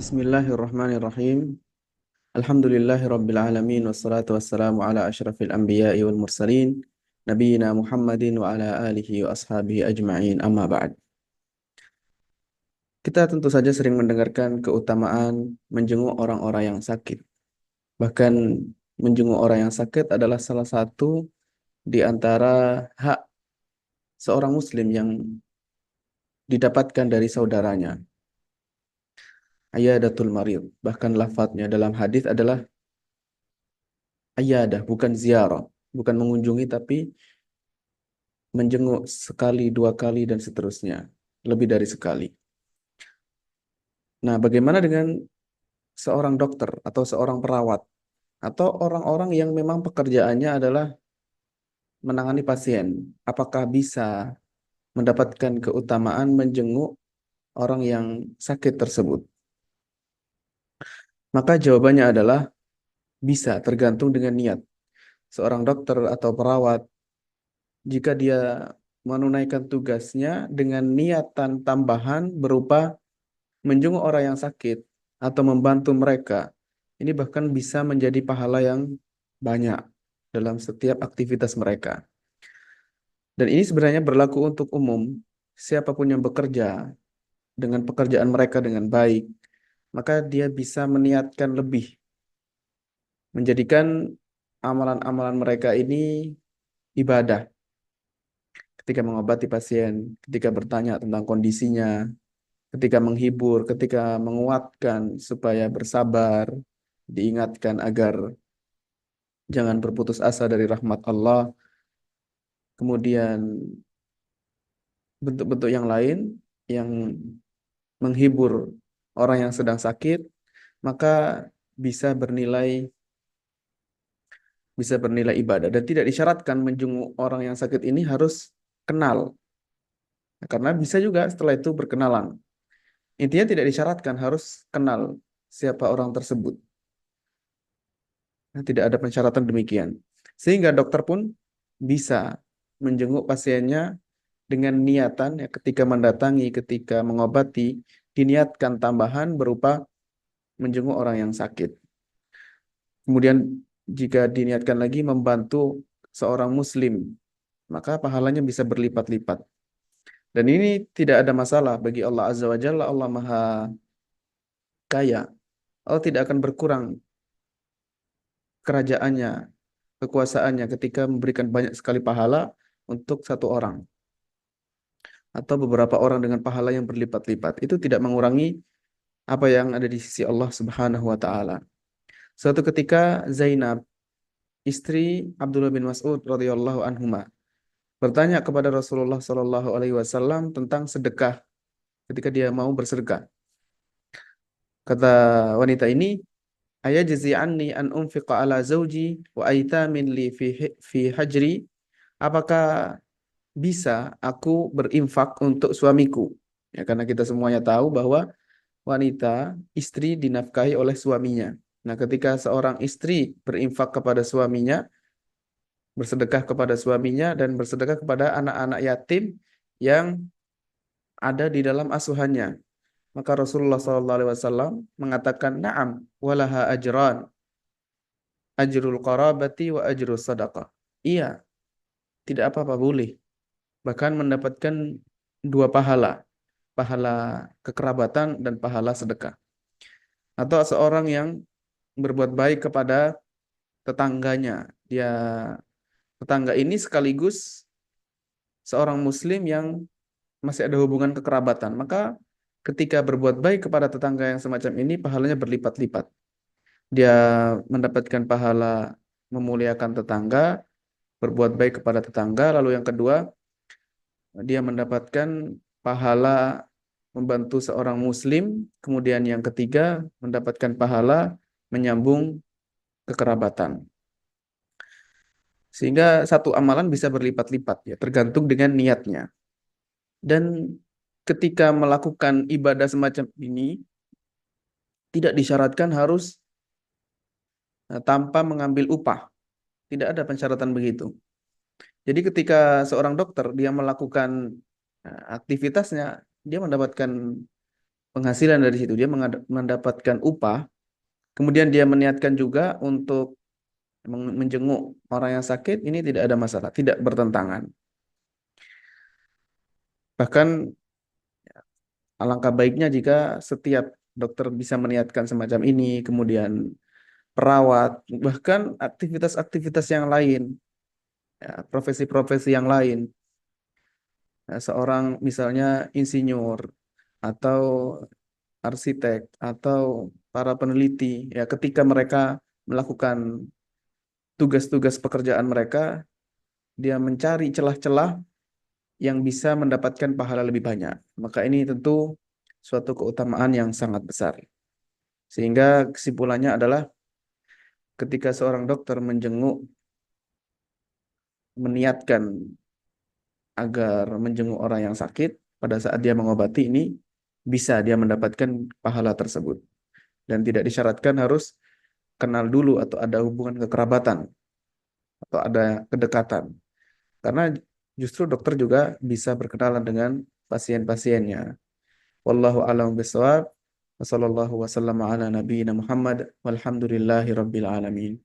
Bismillahirrahmanirrahim. Alhamdulillahirabbil alamin wassalatu wassalamu ala asyrafil anbiya'i wal mursalin nabiyina Muhammadin wa ala alihi wa ashabihi ajma'in amma ba'd. Kita tentu saja sering mendengarkan keutamaan menjenguk orang-orang yang sakit. Bahkan menjenguk orang yang sakit adalah salah satu di antara hak seorang muslim yang didapatkan dari saudaranya. Ayadatul marid. Bahkan lafadznya dalam hadis adalah ayadah, bukan ziarah, bukan mengunjungi tapi menjenguk sekali, dua kali dan seterusnya, lebih dari sekali. Nah, bagaimana dengan seorang dokter atau seorang perawat atau orang-orang yang memang pekerjaannya adalah menangani pasien? Apakah bisa mendapatkan keutamaan menjenguk orang yang sakit tersebut? Maka jawabannya adalah bisa, tergantung dengan niat. Seorang dokter atau perawat, jika dia menunaikan tugasnya dengan niatan tambahan berupa menjenguk orang yang sakit atau membantu mereka, ini bahkan bisa menjadi pahala yang banyak dalam setiap aktivitas mereka. Dan ini sebenarnya berlaku untuk umum. Siapapun yang bekerja dengan pekerjaan mereka dengan baik, maka dia bisa meniatkan lebih, menjadikan amalan-amalan mereka ini ibadah. Ketika mengobati pasien, ketika bertanya tentang kondisinya, ketika menghibur, ketika menguatkan supaya bersabar, diingatkan agar jangan berputus asa dari rahmat Allah. Kemudian bentuk-bentuk yang lain yang menghibur orang yang sedang sakit, maka bisa bernilai ibadah, dan tidak disyaratkan menjenguk orang yang sakit ini harus kenal. Karena bisa juga setelah itu berkenalan. Intinya tidak disyaratkan harus kenal siapa orang tersebut. Nah, tidak ada persyaratan demikian. Sehingga dokter pun bisa menjenguk pasiennya dengan niatan ya, ketika mendatangi, ketika mengobati, diniatkan tambahan berupa menjenguk orang yang sakit. Kemudian jika diniatkan lagi membantu seorang muslim, maka pahalanya bisa berlipat-lipat. Dan ini tidak ada masalah bagi Allah Azza wa Jalla. Allah Maha Kaya. Allah tidak akan berkurang kerajaannya, kekuasaannya ketika memberikan banyak sekali pahala untuk satu orang atau beberapa orang dengan pahala yang berlipat-lipat. Itu tidak mengurangi apa yang ada di sisi Allah Subhanahu wa taala. Suatu ketika Zainab, istri Abdullah bin Mas'ud radhiyallahu anhuma, bertanya kepada Rasulullah Shallallahu alaihi wasallam tentang sedekah ketika dia mau bersedekah. Kata wanita ini, "Ayajzi anni an unfiqa ala zauji wa aitamin li fi hajri?" Apakah bisa aku berinfak untuk suamiku? Ya, karena kita semuanya tahu bahwa wanita, istri dinafkahi oleh suaminya. Nah, ketika seorang istri berinfak kepada suaminya, bersedekah kepada suaminya, dan bersedekah kepada anak-anak yatim yang ada di dalam asuhannya, maka Rasulullah SAW mengatakan, "Na'am, walaha ajran, ajrul qarabati wa ajrul sadaqah." Iya, tidak apa-apa, boleh. Bahkan mendapatkan dua pahala, pahala kekerabatan dan pahala sedekah. Atau seorang yang berbuat baik kepada tetangganya, dia tetangga ini sekaligus seorang muslim yang masih ada hubungan kekerabatan, maka ketika berbuat baik kepada tetangga yang semacam ini, pahalanya berlipat-lipat. Dia mendapatkan pahala memuliakan tetangga, berbuat baik kepada tetangga. Lalu yang kedua, dia mendapatkan pahala membantu seorang muslim. Kemudian yang ketiga, mendapatkan pahala menyambung kekerabatan. Sehingga satu amalan bisa berlipat-lipat ya, tergantung dengan niatnya. Dan ketika melakukan ibadah semacam ini, tidak disyaratkan harus tanpa mengambil upah. Tidak ada pensyaratan begitu. Jadi ketika seorang dokter dia melakukan aktivitasnya, dia mendapatkan penghasilan dari situ, dia mendapatkan upah, kemudian dia meniatkan juga untuk menjenguk orang yang sakit, ini tidak ada masalah, tidak bertentangan. Bahkan alangkah baiknya jika setiap dokter bisa meniatkan semacam ini, kemudian perawat, bahkan aktivitas-aktivitas yang lain, ya, profesi-profesi yang lain. Nah, seorang misalnya insinyur atau arsitek atau para peneliti, ya ketika mereka melakukan tugas-tugas pekerjaan mereka, dia mencari celah-celah yang bisa mendapatkan pahala lebih banyak. Maka ini tentu suatu keutamaan yang sangat besar. Sehingga kesimpulannya adalah ketika seorang dokter menjenguk, meniatkan agar menjenguk orang yang sakit, pada saat dia mengobati ini, bisa dia mendapatkan pahala tersebut. Dan tidak disyaratkan harus kenal dulu atau ada hubungan kekerabatan atau ada kedekatan. Karena justru dokter juga bisa berkenalan dengan pasien-pasiennya. Wallahu a'lam bishawab. Wassallallahu wasallam ala nabiyyina Muhammad walhamdulillahi rabbil alamin.